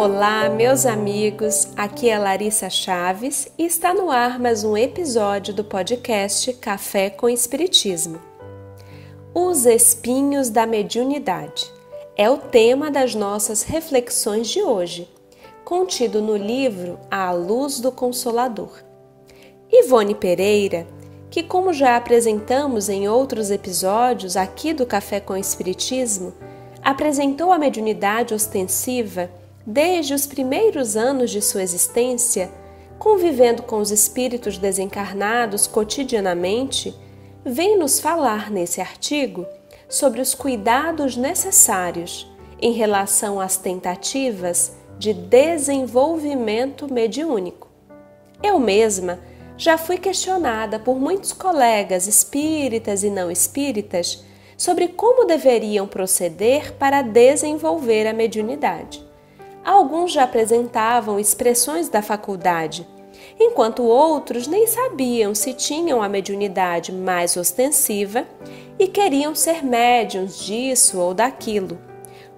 Olá, meus amigos, aqui é Larissa Chaves e está no ar mais um episódio do podcast Café com Espiritismo. Os espinhos da mediunidade é o tema das nossas reflexões de hoje, contido no livro A Luz do Consolador. Ivone Pereira, que como já apresentamos em outros episódios aqui do Café com Espiritismo, apresentou a mediunidade ostensiva desde os primeiros anos de sua existência, convivendo com os espíritos desencarnados cotidianamente, vem nos falar nesse artigo sobre os cuidados necessários em relação às tentativas de desenvolvimento mediúnico. Eu mesma já fui questionada por muitos colegas espíritas e não espíritas sobre como deveriam proceder para desenvolver a mediunidade. Alguns já apresentavam expressões da faculdade, enquanto outros nem sabiam se tinham a mediunidade mais ostensiva e queriam ser médiuns disso ou daquilo,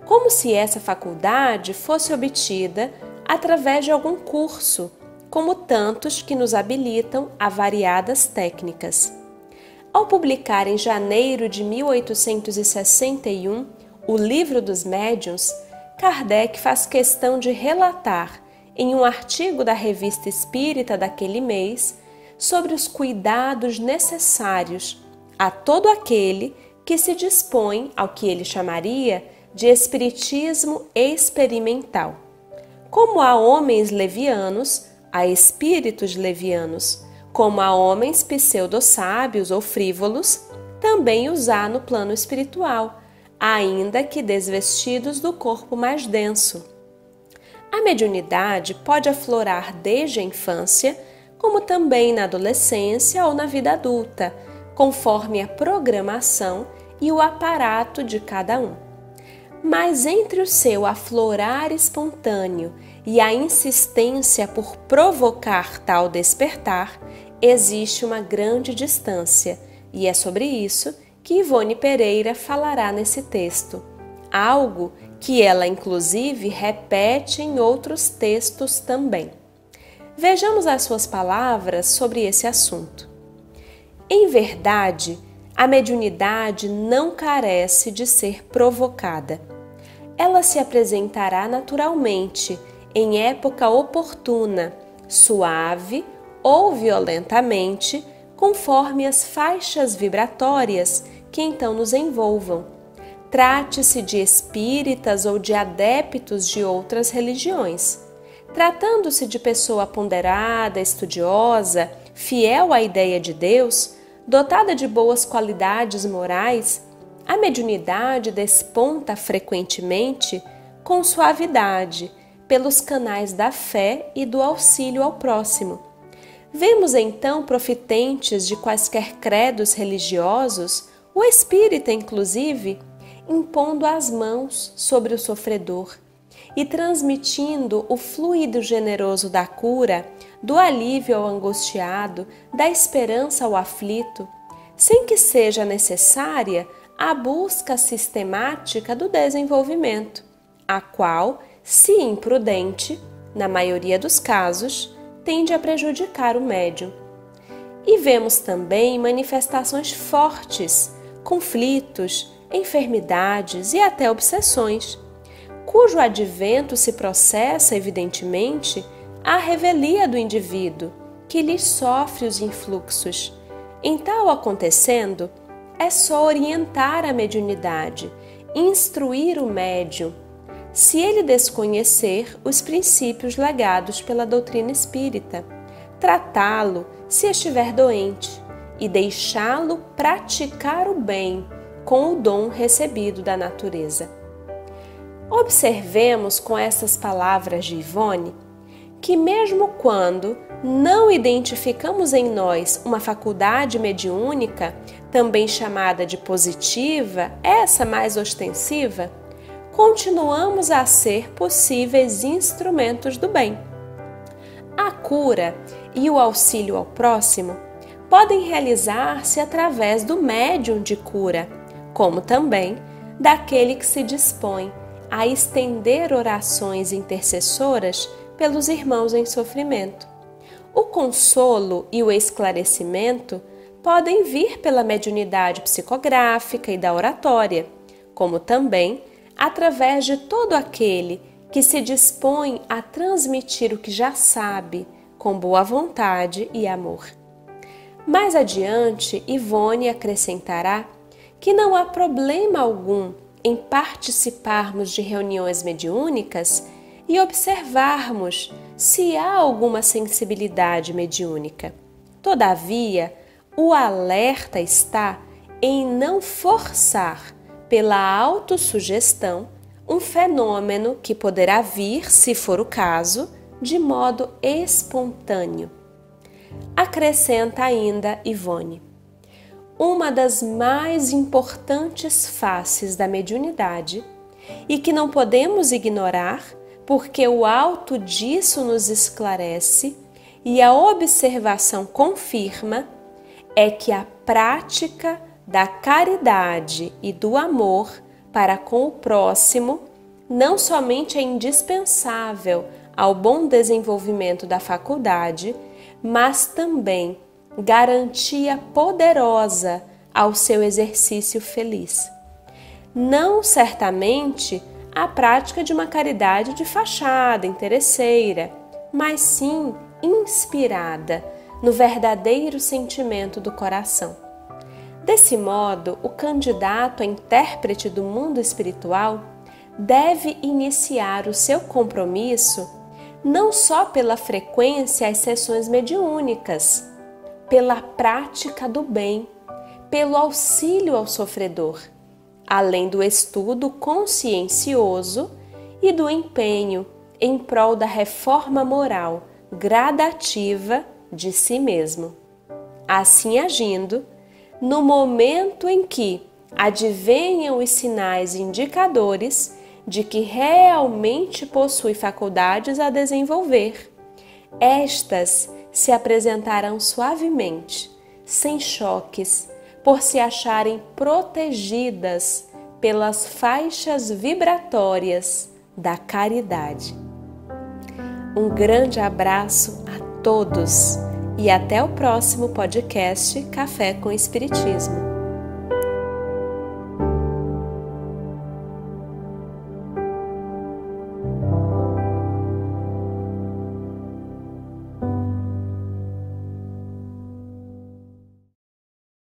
como se essa faculdade fosse obtida através de algum curso, como tantos que nos habilitam a variadas técnicas. Ao publicar em janeiro de 1861 o Livro dos Médiuns, Kardec faz questão de relatar, em um artigo da Revista Espírita daquele mês, sobre os cuidados necessários a todo aquele que se dispõe ao que ele chamaria de espiritismo experimental. Como há homens levianos, há espíritos levianos, como há homens pseudo-sábios ou frívolos, também os há no plano espiritual, ainda que desvestidos do corpo mais denso. A mediunidade pode aflorar desde a infância, como também na adolescência ou na vida adulta, conforme a programação e o aparato de cada um. Mas entre o seu aflorar espontâneo e a insistência por provocar tal despertar, existe uma grande distância, e é sobre isso que Ivone Pereira falará nesse texto, algo que ela inclusive repete em outros textos também. Vejamos as suas palavras sobre esse assunto. Em verdade, a mediunidade não carece de ser provocada. Ela se apresentará naturalmente, em época oportuna, suave ou violentamente, conforme as faixas vibratórias que então nos envolvam. Trate-se de espíritas ou de adeptos de outras religiões. Tratando-se de pessoa ponderada, estudiosa, fiel à ideia de Deus, dotada de boas qualidades morais, a mediunidade desponta frequentemente com suavidade pelos canais da fé e do auxílio ao próximo. Vemos então profitentes de quaisquer credos religiosos, o espírita inclusive, impondo as mãos sobre o sofredor e transmitindo o fluido generoso da cura, do alívio ao angustiado, da esperança ao aflito, sem que seja necessária a busca sistemática do desenvolvimento, a qual, se imprudente, na maioria dos casos, tende a prejudicar o médium. E vemos também manifestações fortes, conflitos, enfermidades e até obsessões, cujo advento se processa, evidentemente, à revelia do indivíduo, que lhes sofre os influxos. Em tal acontecendo, é só orientar a mediunidade, instruir o médium, se ele desconhecer os princípios legados pela doutrina espírita, tratá-lo se estiver doente e deixá-lo praticar o bem com o dom recebido da natureza. Observemos com essas palavras de Ivone que mesmo quando não identificamos em nós uma faculdade mediúnica, também chamada de positiva, essa mais ostensiva, continuamos a ser possíveis instrumentos do bem. A cura e o auxílio ao próximo podem realizar-se através do médium de cura, como também daquele que se dispõe a estender orações intercessoras pelos irmãos em sofrimento. O consolo e o esclarecimento podem vir pela mediunidade psicográfica e da oratória, como também através de todo aquele que se dispõe a transmitir o que já sabe, com boa vontade e amor. Mais adiante, Ivone acrescentará que não há problema algum em participarmos de reuniões mediúnicas e observarmos se há alguma sensibilidade mediúnica. Todavia, o alerta está em não forçar pela autossugestão um fenômeno que poderá vir, se for o caso, de modo espontâneo. Acrescenta ainda Ivone: uma das mais importantes faces da mediunidade e que não podemos ignorar porque o alto disso nos esclarece e a observação confirma é que a prática da caridade e do amor para com o próximo não somente é indispensável ao bom desenvolvimento da faculdade, mas também garantia poderosa ao seu exercício feliz. Não certamente a prática de uma caridade de fachada, interesseira, mas sim inspirada no verdadeiro sentimento do coração. Desse modo, o candidato a intérprete do mundo espiritual deve iniciar o seu compromisso não só pela frequência às sessões mediúnicas, pela prática do bem, pelo auxílio ao sofredor, além do estudo consciencioso e do empenho em prol da reforma moral gradativa de si mesmo. Assim agindo, no momento em que advenham os sinais indicadores de que realmente possui faculdades a desenvolver, estas se apresentarão suavemente, sem choques, por se acharem protegidas pelas faixas vibratórias da caridade. Um grande abraço a todos e até o próximo podcast Café com Espiritismo.